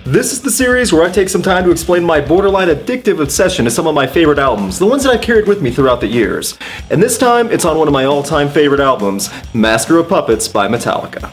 This is the series where I take some time to explain my borderline addictive obsession to some of my favorite albums, the ones that I've carried with me throughout the years. And this time, it's on one of my all-time favorite albums, Master of Puppets by Metallica.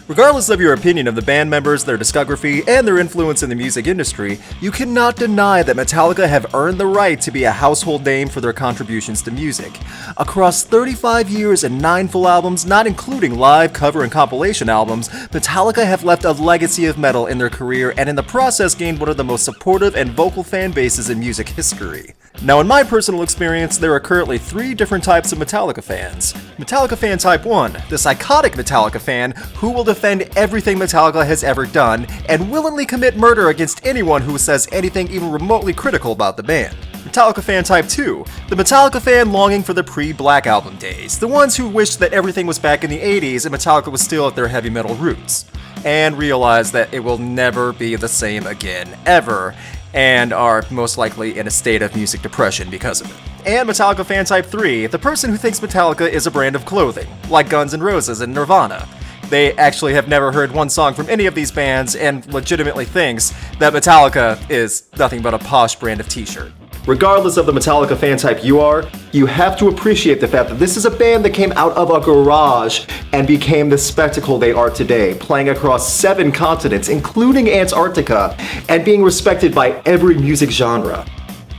Regardless of your opinion of the band members, their discography, and their influence in the music industry, you cannot deny that Metallica have earned the right to be a household name for their contributions to music. Across 35 years and 9 full albums, not including live, cover, and compilation albums, Metallica have left a legacy of metal in their career and in the process gained one of the most supportive and vocal fan bases in music history. Now, in my personal experience, there are currently 3 different types of Metallica fans. Metallica fan type 1, the psychotic Metallica fan who will defend everything Metallica has ever done and willingly commit murder against anyone who says anything even remotely critical about the band. Metallica fan type 2, the Metallica fan longing for the pre-Black Album days, the ones who wish that everything was back in the 80s and Metallica was still at their heavy metal roots, and realize that it will never be the same again, ever, and are most likely in a state of music depression because of it. And Metallica fan type 3, the person who thinks Metallica is a brand of clothing, like Guns N' Roses and Nirvana. They actually have never heard one song from any of these bands and legitimately thinks that Metallica is nothing but a posh brand of t-shirt. Regardless of the Metallica fan type you are, you have to appreciate the fact that this is a band that came out of a garage and became the spectacle they are today, playing across 7 continents, including Antarctica, and being respected by every music genre.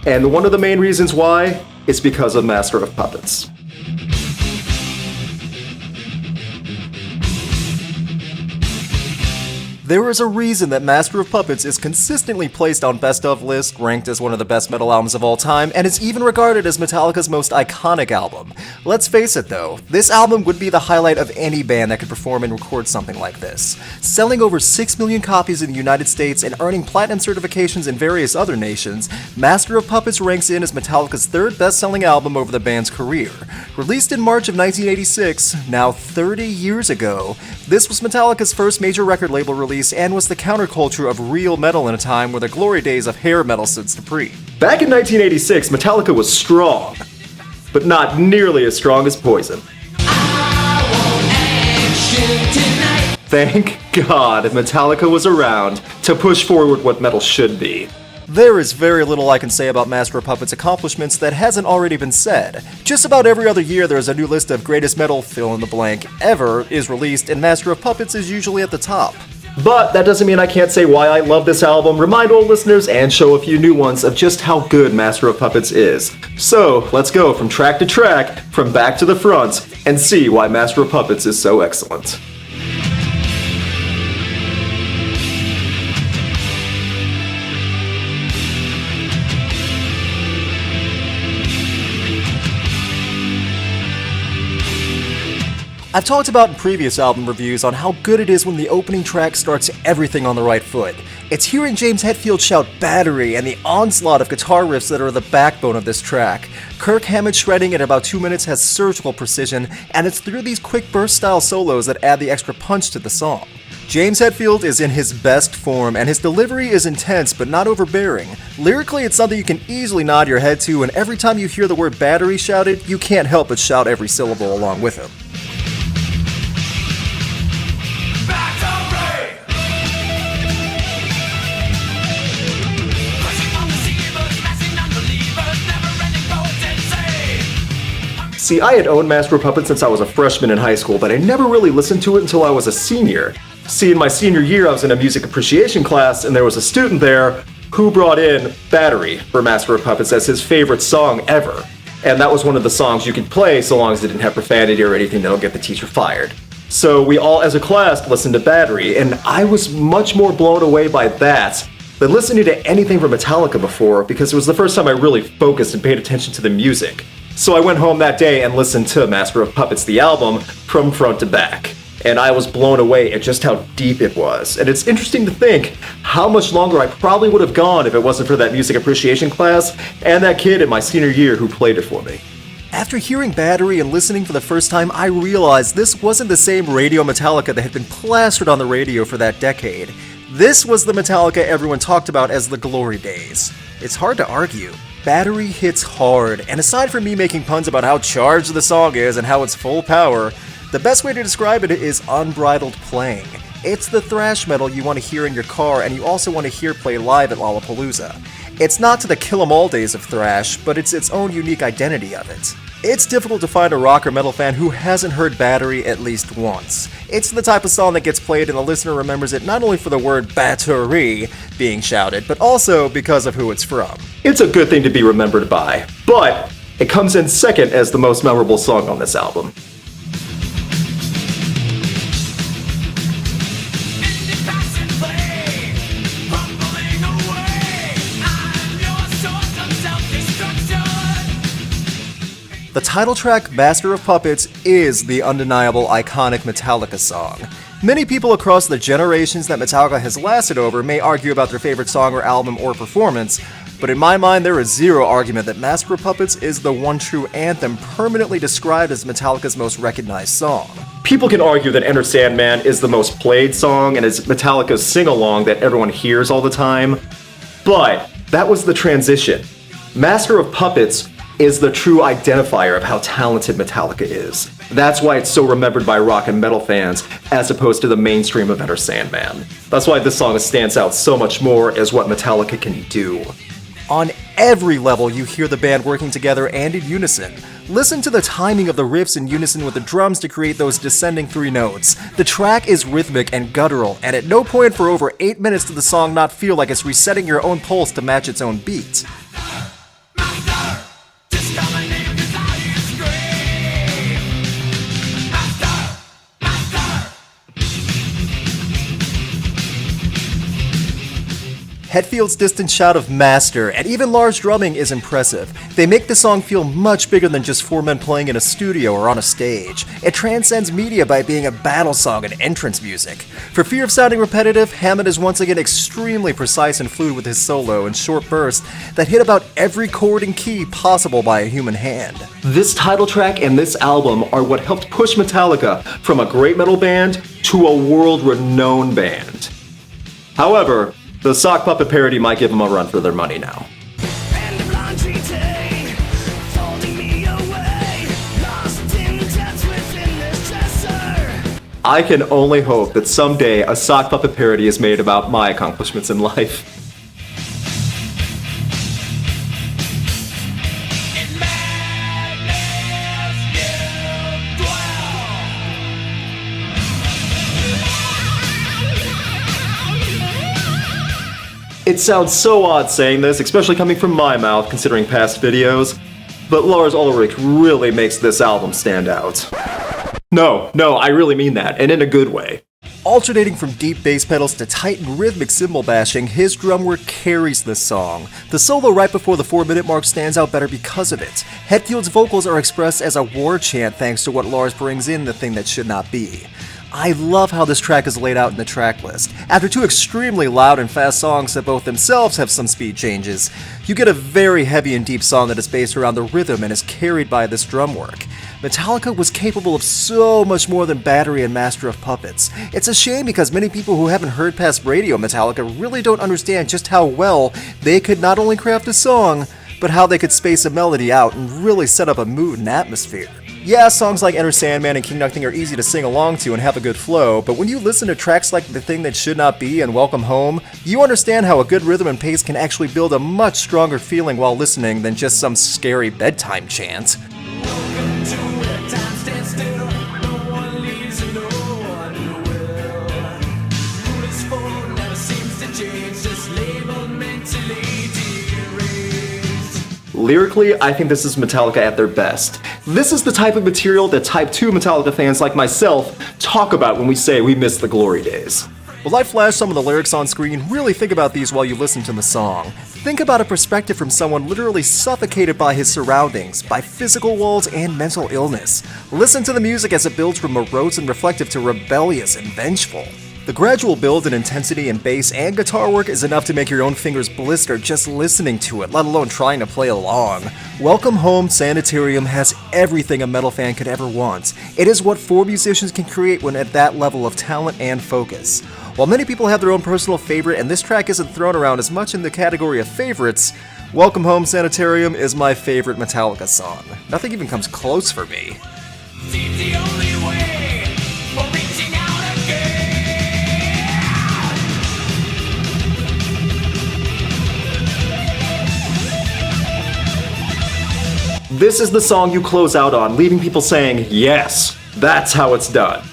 And one of the main reasons why is because of Master of Puppets. There is a reason that Master of Puppets is consistently placed on Best Of lists, ranked as one of the best metal albums of all time, and is even regarded as Metallica's most iconic album. Let's face it though, this album would be the highlight of any band that could perform and record something like this. Selling over 6 million copies in the United States and earning platinum certifications in various other nations, Master of Puppets ranks in as Metallica's 3rd best-selling album over the band's career. Released in March of 1986, now 30 years ago, this was Metallica's first major record label release and was the counterculture of real metal in a time where the glory days of hair metal stood supreme. Back in 1986, Metallica was strong, but not nearly as strong as Poison. Thank God Metallica was around to push forward what metal should be. There is very little I can say about Master of Puppets' accomplishments that hasn't already been said. Just about every other year there is a new list of greatest metal fill-in-the-blank ever is released, and Master of Puppets is usually at the top. But that doesn't mean I can't say why I love this album, remind old listeners, and show a few new ones of just how good Master of Puppets is. So, let's go from track to track, from back to the front, and see why Master of Puppets is so excellent. I've talked about in previous album reviews on how good it is when the opening track starts everything on the right foot. It's hearing James Hetfield shout "Battery" and the onslaught of guitar riffs that are the backbone of this track. Kirk Hammett's shredding at about 2 minutes has surgical precision, and it's through these quick burst-style solos that add the extra punch to the song. James Hetfield is in his best form, and his delivery is intense but not overbearing. Lyrically, it's something you can easily nod your head to, and every time you hear the word "battery" shouted, you can't help but shout every syllable along with him. See, I had owned Master of Puppets since I was a freshman in high school, but I never really listened to it until I was a senior. See, in my senior year, I was in a music appreciation class, and there was a student there who brought in Battery for Master of Puppets as his favorite song ever. And that was one of the songs you could play so long as it didn't have profanity or anything that'll get the teacher fired. So we all, as a class, listened to Battery, and I was much more blown away by that than listening to anything from Metallica before, because it was the first time I really focused and paid attention to the music. So I went home that day and listened to Master of Puppets, the album, from front to back. And I was blown away at just how deep it was. And it's interesting to think how much longer I probably would have gone if it wasn't for that music appreciation class and that kid in my senior year who played it for me. After hearing Battery and listening for the first time, I realized this wasn't the same radio Metallica that had been plastered on the radio for that decade. This was the Metallica everyone talked about as the glory days. It's hard to argue. Battery hits hard, and aside from me making puns about how charged the song is and how it's full power, the best way to describe it is unbridled playing. It's the thrash metal you want to hear in your car and you also want to hear play live at Lollapalooza. It's not to the kill 'em all days of thrash, but it's its own unique identity of it. It's difficult to find a rock or metal fan who hasn't heard Battery at least once. It's the type of song that gets played and the listener remembers it not only for the word battery being shouted, but also because of who it's from. It's a good thing to be remembered by, but it comes in second as the most memorable song on this album. The title track, Master of Puppets, is the undeniable iconic Metallica song. Many people across the generations that Metallica has lasted over may argue about their favorite song or album or performance, but in my mind there is zero argument that Master of Puppets is the one true anthem permanently described as Metallica's most recognized song. People can argue that Enter Sandman is the most played song and is Metallica's sing-along that everyone hears all the time, but that was the transition. Master of Puppets is the true identifier of how talented Metallica is. That's why it's so remembered by rock and metal fans, as opposed to the mainstream of Enter Sandman. That's why this song stands out so much more as what Metallica can do. On every level, you hear the band working together and in unison. Listen to the timing of the riffs in unison with the drums to create those descending 3 notes. The track is rhythmic and guttural, and at no point for over 8 minutes did the song not feel like it's resetting your own pulse to match its own beat. Hetfield's distant shout of Master and even Lars' drumming is impressive. They make the song feel much bigger than just 4 men playing in a studio or on a stage. It transcends media by being a battle song and entrance music. For fear of sounding repetitive, Hammond is once again extremely precise and fluid with his solo in short bursts that hit about every chord and key possible by a human hand. This title track and this album are what helped push Metallica from a great metal band to a world-renowned band. However, the sock puppet parody might give them a run for their money now. I can only hope that someday a sock puppet parody is made about my accomplishments in life. It sounds so odd saying this, especially coming from my mouth considering past videos, but Lars Ulrich really makes this album stand out. No, I really mean that, and in a good way. Alternating from deep bass pedals to tight and rhythmic cymbal bashing, his drum work carries this song. The solo right before the 4-minute mark stands out better because of it. Hetfield's vocals are expressed as a war chant thanks to what Lars brings in the thing that should not be. I love how this track is laid out in the track list. After 2 extremely loud and fast songs that both themselves have some speed changes, you get a very heavy and deep song that is based around the rhythm and is carried by this drum work. Metallica was capable of so much more than Battery and Master of Puppets. It's a shame because many people who haven't heard past radio Metallica really don't understand just how well they could not only craft a song, but how they could space a melody out and really set up a mood and atmosphere. Yeah, songs like Enter Sandman and King Nothing are easy to sing along to and have a good flow, but when you listen to tracks like The Thing That Should Not Be and Welcome Home, you understand how a good rhythm and pace can actually build a much stronger feeling while listening than just some scary bedtime chant. Lyrically, I think this is Metallica at their best. This is the type of material that Type 2 Metallica fans like myself talk about when we say we miss the glory days. While I flash some of the lyrics on screen, really think about these while you listen to the song. Think about a perspective from someone literally suffocated by his surroundings, by physical walls and mental illness. Listen to the music as it builds from morose and reflective to rebellious and vengeful. The gradual build in intensity in bass and guitar work is enough to make your own fingers blister just listening to it, let alone trying to play along. Welcome Home Sanitarium has everything a metal fan could ever want. It is what 4 musicians can create when at that level of talent and focus. While many people have their own personal favorite and this track isn't thrown around as much in the category of favorites, Welcome Home Sanitarium is my favorite Metallica song. Nothing even comes close for me. Seems the only way for reaching out again. This is the song you close out on, leaving people saying, yes, that's how it's done.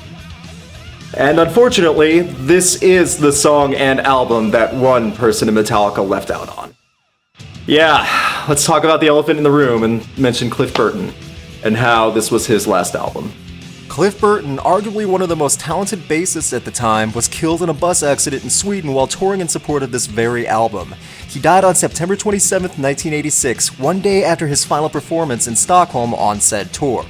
And unfortunately, this is the song and album that one person in Metallica left out on. Yeah, let's talk about the elephant in the room and mention Cliff Burton, and how this was his last album. Cliff Burton, arguably one of the most talented bassists at the time, was killed in a bus accident in Sweden while touring in support of this very album. He died on September 27, 1986, one day after his final performance in Stockholm on said tour.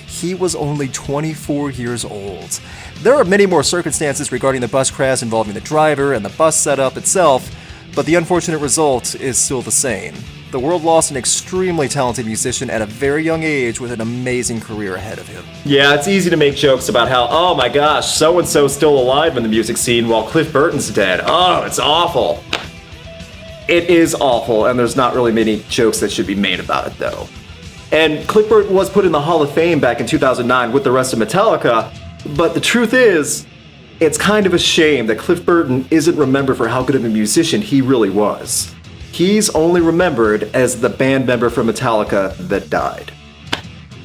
He was only 24 years old. There are many more circumstances regarding the bus crash involving the driver and the bus setup itself, but the unfortunate result is still the same. The world lost an extremely talented musician at a very young age with an amazing career ahead of him. Yeah, it's easy to make jokes about how, oh my gosh, so-and-so's still alive in the music scene while Cliff Burton's dead. Oh, it's awful. It is awful, and there's not really many jokes that should be made about it, though. And Cliff Burton was put in the Hall of Fame back in 2009 with the rest of Metallica, but the truth is, it's kind of a shame that Cliff Burton isn't remembered for how good of a musician he really was. He's only remembered as the band member from Metallica that died.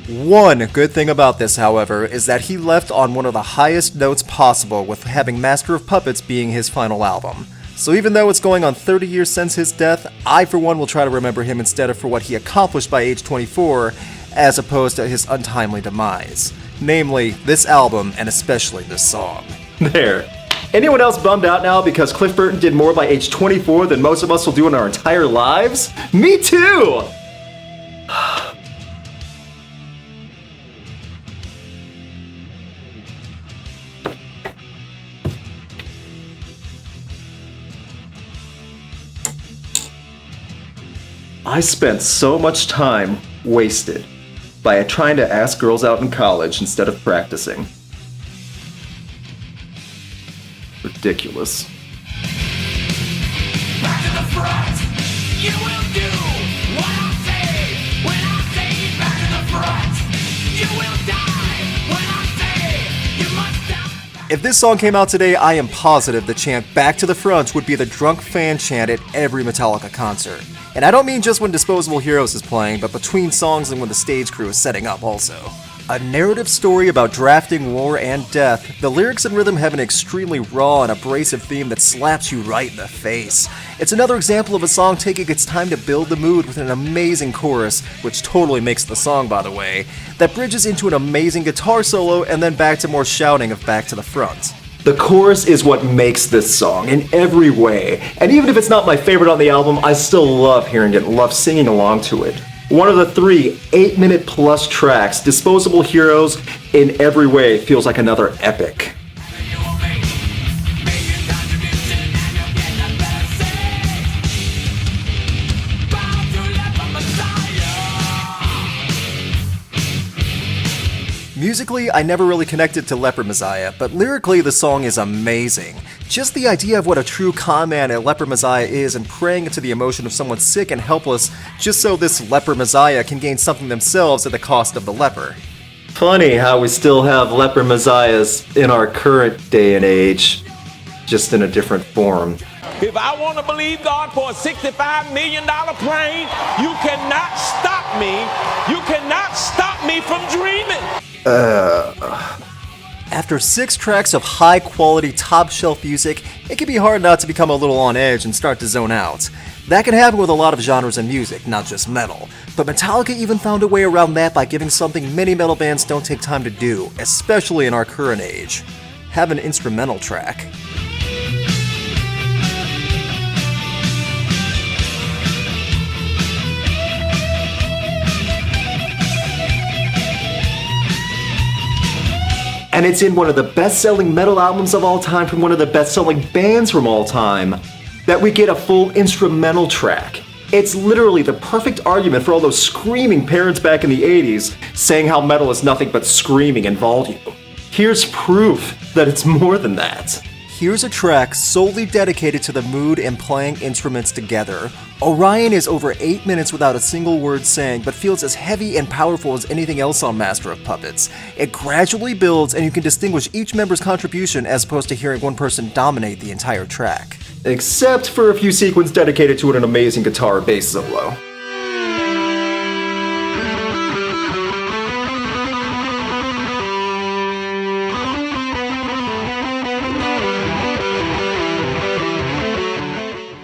One good thing about this, however, is that he left on one of the highest notes possible, with having Master of Puppets being his final album. So even though it's going on 30 years since his death, I for one will try to remember him instead of for what he accomplished by age 24, as opposed to his untimely demise. Namely, this album, and especially this song. There. Anyone else bummed out now because Cliff Burton did more by age 24 than most of us will do in our entire lives? Me too! I spent so much time wasted by trying to ask girls out in college instead of practicing. Ridiculous. Back to the front, you will do what I say. When I say back to the front, you will die. When I say you must die. If this song came out today, I am positive the chant "Back to the Front" would be the drunk fan chant at every Metallica concert. And I don't mean just when Disposable Heroes is playing, but between songs and when the stage crew is setting up also. A narrative story about drafting, war, and death, the lyrics and rhythm have an extremely raw and abrasive theme that slaps you right in the face. It's another example of a song taking its time to build the mood with an amazing chorus, which totally makes the song, by the way, that bridges into an amazing guitar solo and then back to more shouting of "Back to the Front." The chorus is what makes this song in every way, and even if it's not my favorite on the album, I still love hearing it and love singing along to it. One of the 3 8-minute plus tracks, Disposable Heroes, in every way feels like another epic. You will make your contribution and you'll get the blessing. Bow to Leper Messiah. Musically, I never really connected to Leper Messiah, but lyrically the song is amazing. Just the idea of what a true con man a Leper Messiah is and praying into the emotion of someone sick and helpless just so this Leper Messiah can gain something themselves at the cost of the leper. Funny how we still have Leper Messiahs in our current day and age, just in a different form. If I want to believe God for a $65 million plane, you cannot stop me. You cannot stop me from dreaming. After 6 tracks of high-quality, top-shelf music, it can be hard not to become a little on edge and start to zone out. That can happen with a lot of genres in music, not just metal. But Metallica even found a way around that by giving something many metal bands don't take time to do, especially in our current age. Have an instrumental track. And it's in one of the best-selling metal albums of all time from one of the best-selling bands from all time that we get a full instrumental track. It's literally the perfect argument for all those screaming parents back in the 80s saying how metal is nothing but screaming and volume. Here's proof that it's more than that. Here's a track solely dedicated to the mood and playing instruments together. Orion is over 8 minutes without a single word sang, but feels as heavy and powerful as anything else on Master of Puppets. It gradually builds, and you can distinguish each member's contribution as opposed to hearing one person dominate the entire track. Except for a few sequences dedicated to an amazing guitar bass solo.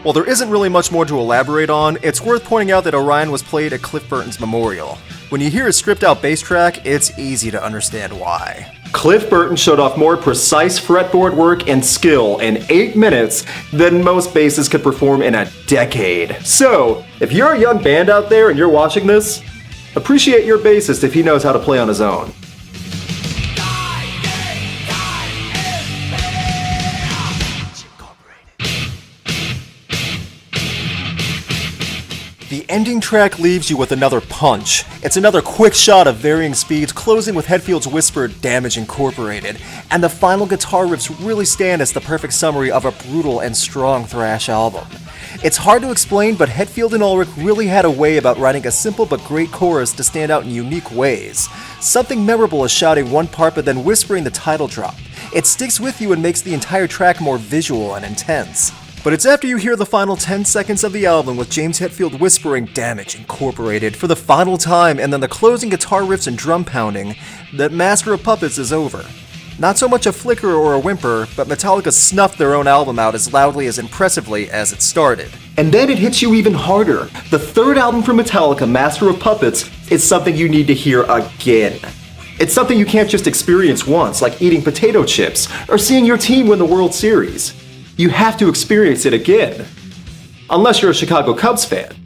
While there isn't really much more to elaborate on, it's worth pointing out that Orion was played at Cliff Burton's memorial. When you hear a stripped out bass track, it's easy to understand why. Cliff Burton showed off more precise fretboard work and skill in 8 minutes than most bassists could perform in a decade. So, if you're a young band out there and you're watching this, appreciate your bassist if he knows how to play on his own. The ending track leaves you with another punch. It's another quick shot of varying speeds, closing with Hetfield's whispered "Damage Incorporated," and the final guitar riffs really stand as the perfect summary of a brutal and strong thrash album. It's hard to explain, but Hetfield and Ulrich really had a way about writing a simple but great chorus to stand out in unique ways. Something memorable is shouting one part but then whispering the title drop. It sticks with you and makes the entire track more visual and intense. But it's after you hear the final 10 seconds of the album with James Hetfield whispering "Damage Incorporated" for the final time and then the closing guitar riffs and drum pounding that Master of Puppets is over. Not so much a flicker or a whimper, but Metallica snuffed their own album out as loudly as impressively as it started. And then it hits you even harder. The third album from Metallica, Master of Puppets, is something you need to hear again. It's something you can't just experience once, like eating potato chips or seeing your team win the World Series. You have to experience it again. Unless you're a Chicago Cubs fan.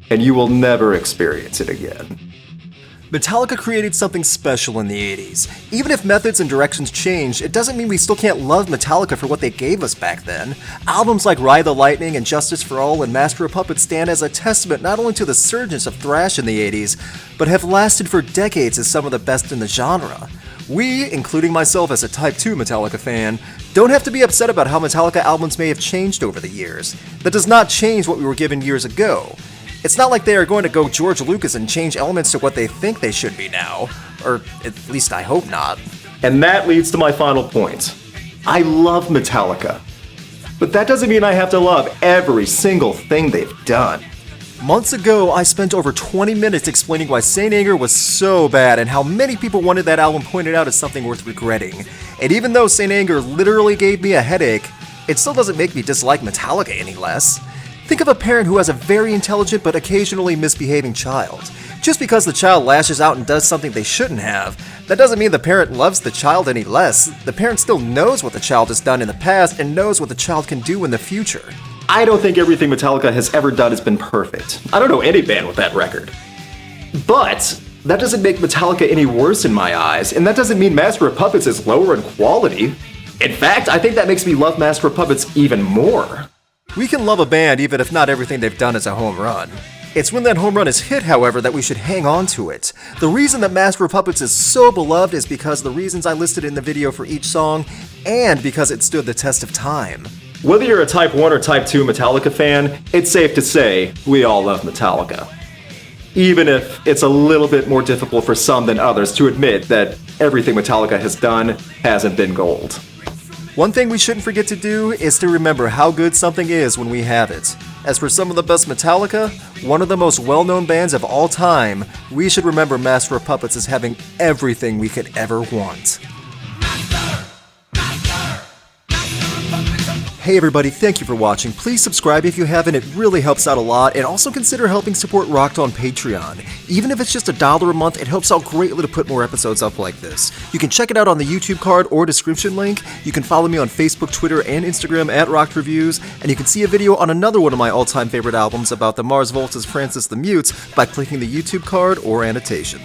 And you will never experience it again. Metallica created something special in the 80s. Even if methods and directions changed, it doesn't mean we still can't love Metallica for what they gave us back then. Albums like Ride the Lightning and Justice for All and Master of Puppets stand as a testament not only to the surgence of thrash in the 80s, but have lasted for decades as some of the best in the genre. We, including myself as a Type 2 Metallica fan, don't have to be upset about how Metallica albums may have changed over the years. That does not change what we were given years ago. It's not like they are going to go George Lucas and change elements to what they think they should be now. Or at least I hope not. And that leads to my final point. I love Metallica. But that doesn't mean I have to love every single thing they've done. Months ago, I spent over 20 minutes explaining why Saint Anger was so bad and how many people wanted that album pointed out as something worth regretting. And even though Saint Anger literally gave me a headache, it still doesn't make me dislike Metallica any less. Think of a parent who has a very intelligent but occasionally misbehaving child. Just because the child lashes out and does something they shouldn't have, that doesn't mean the parent loves the child any less. The parent still knows what the child has done in the past and knows what the child can do in the future. I don't think everything Metallica has ever done has been perfect. I don't know any band with that record. But that doesn't make Metallica any worse in my eyes, and that doesn't mean Master of Puppets is lower in quality. In fact, I think that makes me love Master of Puppets even more. We can love a band even if not everything they've done is a home run. It's when that home run is hit, however, that we should hang on to it. The reason that Master of Puppets is so beloved is because the reasons I listed in the video for each song, and because it stood the test of time. Whether you're a Type 1 or Type 2 Metallica fan, it's safe to say we all love Metallica. Even if it's a little bit more difficult for some than others to admit that everything Metallica has done hasn't been gold. One thing we shouldn't forget to do is to remember how good something is when we have it. As for some of the best Metallica, one of the most well-known bands of all time, we should remember Master of Puppets as having everything we could ever want. Hey everybody, thank you for watching. Please subscribe if you haven't, it really helps out a lot, and also consider helping support Rocked on Patreon. Even if it's just $1 a month, it helps out greatly to put more episodes up like this. You can check it out on the YouTube card or description link. You can follow me on Facebook, Twitter, and Instagram at Rocked Reviews, and you can see a video on another one of my all-time favorite albums about the Mars Volta's Francis the Mute by clicking the YouTube card or annotation.